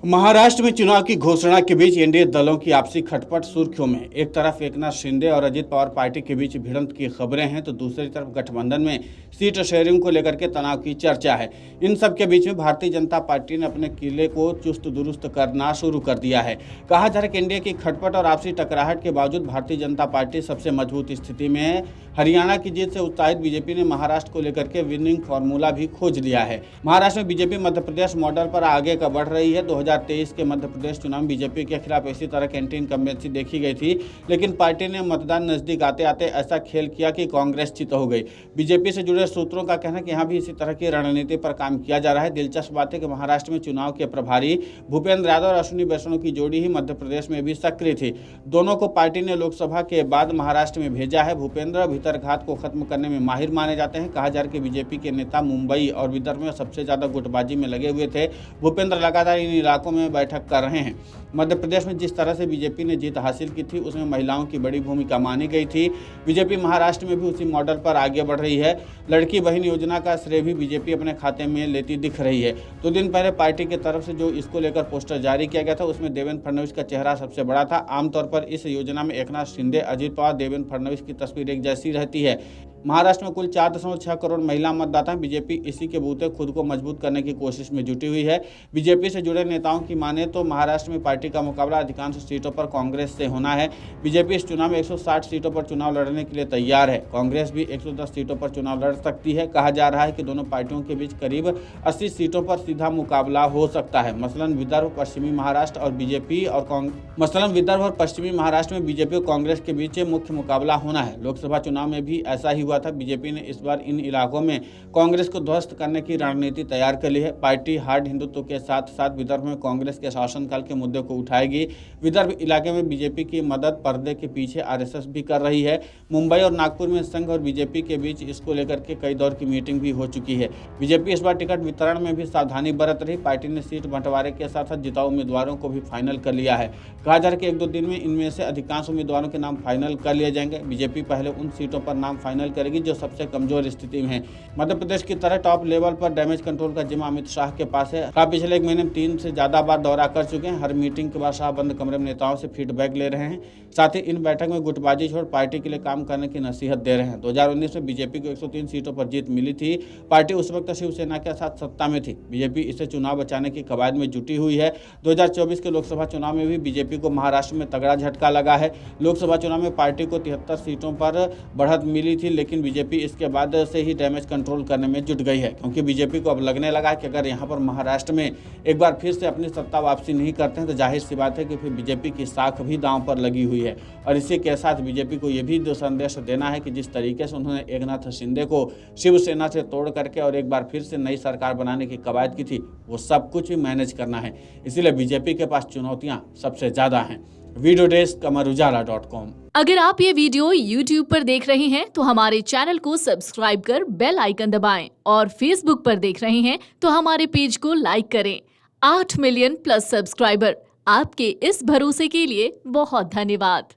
महाराष्ट्र में चुनाव की घोषणा के बीच एनडीए दलों की आपसी खटपट सुर्खियों में। एक तरफ एकनाथ शिंदे और अजित पवार पार्टी के बीच भिड़ंत की खबरें हैं तो दूसरी तरफ गठबंधन में सीट शेयरिंग को लेकर के तनाव की चर्चा है। इन सब के बीच में भारतीय जनता पार्टी ने अपने किले को चुस्त दुरुस्त करना शुरू कर दिया है। कहा जा रहा है कि एनडीए की खटपट और आपसी टकराहट के बावजूद भारतीय जनता पार्टी सबसे मजबूत स्थिति में है। हरियाणा की जीत से उत्साहित बीजेपी ने महाराष्ट्र को लेकर के विनिंग फॉर्मूला भी खोज लिया है। महाराष्ट्र में बीजेपी मध्य प्रदेश मॉडल पर आगे का बढ़ रही है। 2023 के मध्य प्रदेश चुनाव में बीजेपी के खिलाफ इसी तरह की एंटी इनकम्बेंसी देखी गई थी, लेकिन पार्टी ने मतदान नजदीक आते आते ऐसा खेल किया कि कांग्रेस चित हो गई। बीजेपी से जुड़े सूत्रों का कहना है कि यहाँ भी इसी तरह की रणनीति पर काम किया जा रहा है। दिलचस्प बात है कि महाराष्ट्र में चुनाव के प्रभारी भूपेंद्र यादव और अश्विनी वैष्णव की जोड़ी ही मध्य प्रदेश में भी सक्रिय थी। दोनों को पार्टी ने लोकसभा के बाद महाराष्ट्र में भेजा है। भूपेंद्र भीतरघात को खत्म करने में माहिर माने जाते हैं। कहा जा रहा है कि बीजेपी के नेता मुंबई और विदर्भ में सबसे ज्यादा गुटबाजी में लगे हुए थे। भूपेंद्र लगातार इन इलाकों में बैठक कर रहे हैं। मध्य प्रदेश में जिस तरह से बीजेपी ने जीत हासिल की थी उसमें महिलाओं की बड़ी भूमिका मानी गई थी। बीजेपी महाराष्ट्र में भी उसी मॉडल पर आगे बढ़ रही है। लड़की बहन योजना का श्रेय भी बीजेपी अपने खाते में लेती दिख रही है। 2 दिन पहले पार्टी की तरफ से जो इसको लेकर पोस्टर जारी किया गया था उसमें देवेंद्र फडणवीस का चेहरा सबसे बड़ा था। आमतौर पर इस योजना में एकनाथ शिंदे, अजित पवार, देवेंद्र फडणवीस की तस्वीर एक जैसी रहती है। महाराष्ट्र में कुल 4.6 करोड़ महिला मतदाता हैं। बीजेपी इसी के बूते खुद को मजबूत करने की कोशिश में जुटी हुई है। बीजेपी से जुड़े नेताओं की माने तो महाराष्ट्र में पार्टी का मुकाबला अधिकांश सीटों पर कांग्रेस से होना है। बीजेपी इस चुनाव में 160 सीटों पर चुनाव लड़ने के लिए तैयार है। कांग्रेस भी 110 सीटों पर चुनाव लड़ सकती है। कहा जा रहा है कि दोनों पार्टियों के बीच करीब 80 सीटों पर सीधा मुकाबला हो सकता है। मसलन विदर्भ, पश्चिमी महाराष्ट्र और बीजेपी और पश्चिमी महाराष्ट्र में बीजेपी और कांग्रेस के बीच मुख्य मुकाबला होना है। लोकसभा चुनाव में भी ऐसा ही हुआ था। बीजेपी ने इस बार इन इलाकों में कांग्रेस को ध्वस्त करने की रणनीति तैयार कर ली है। पार्टी हार्ड हिंदुत्व के साथ साथ विदर्भ में कांग्रेस के शासनकाल के मुद्दे को उठाएगी। विदर्भ इलाके में बीजेपी की मदद पर्दे के पीछे आरएसएस भी कर रही है। मुंबई और नागपुर में संघ और बीजेपी के बीच इसको लेकर के कई दौर की मीटिंग भी हो चुकी है। बीजेपी इस बार टिकट वितरण में भी सावधानी बरत रही। पार्टी ने सीट बंटवारे के साथ साथ जिताऊ उम्मीदवारों को भी फाइनल कर लिया है। कहा जा रहा है कि 1-2 दिन में इनमें से अधिकांश उम्मीदवारों के नाम फाइनल कर लिए जाएंगे। बीजेपी पहले उन सीटों पर नाम फाइनल करेगी जो सबसे कमजोर स्थिति में है। मध्य प्रदेश की तरह टॉप लेवल पर डैमेज कंट्रोल का जिम्मा अमित शाह के पास है। शाह पिछले 1 महीने में 3 से ज्यादा बार दौरा कर चुके हैं। हर मीटिंग के बाद शाह बंद कमरे में नेताओं से फीडबैक ले रहे हैं। साथ ही इन बैठक में गुटबाजी छोड़ पार्टी के लिए काम करने की नसीहत दे रहे हैं। 2019 में बीजेपी को 103 सीटों पर जीत मिली थी। पार्टी उस वक्त शिवसेना के साथ सत्ता में थी। बीजेपी इसे चुनाव बचाने की कवायद में जुटी हुई है। 2024 के लोकसभा चुनाव में भी बीजेपी को महाराष्ट्र में तगड़ा झटका लगा है। लोकसभा चुनाव में पार्टी को 73 सीटों पर बढ़त मिली थी, लेकिन बीजेपी इसके बाद से ही डैमेज कंट्रोल करने में जुट गई है, क्योंकि बीजेपी को अब लगने लगा है कि अगर यहाँ पर महाराष्ट्र में एक बार फिर से अपनी सत्ता वापसी नहीं करते हैं तो जाहिर सी बात है कि फिर बीजेपी की साख भी दांव पर लगी हुई है। और इसी के साथ बीजेपी को यह भी संदेश देना है कि जिस तरीके से उन्होंने एकनाथ शिंदे को शिवसेना से तोड़ करके और एक बार फिर से नई सरकार बनाने की कवायद की थी, वो सब कुछ भी मैनेज करना है। इसीलिए बीजेपी के पास चुनौतियां सबसे ज्यादा हैं। Video desk amarujala.com। अगर आप ये वीडियो YouTube पर देख रहे हैं तो हमारे चैनल को सब्सक्राइब कर बेल आइकन दबाएं और Facebook पर देख रहे हैं तो हमारे पेज को लाइक करें। 8 मिलियन प्लस सब्सक्राइबर, आपके इस भरोसे के लिए बहुत धन्यवाद।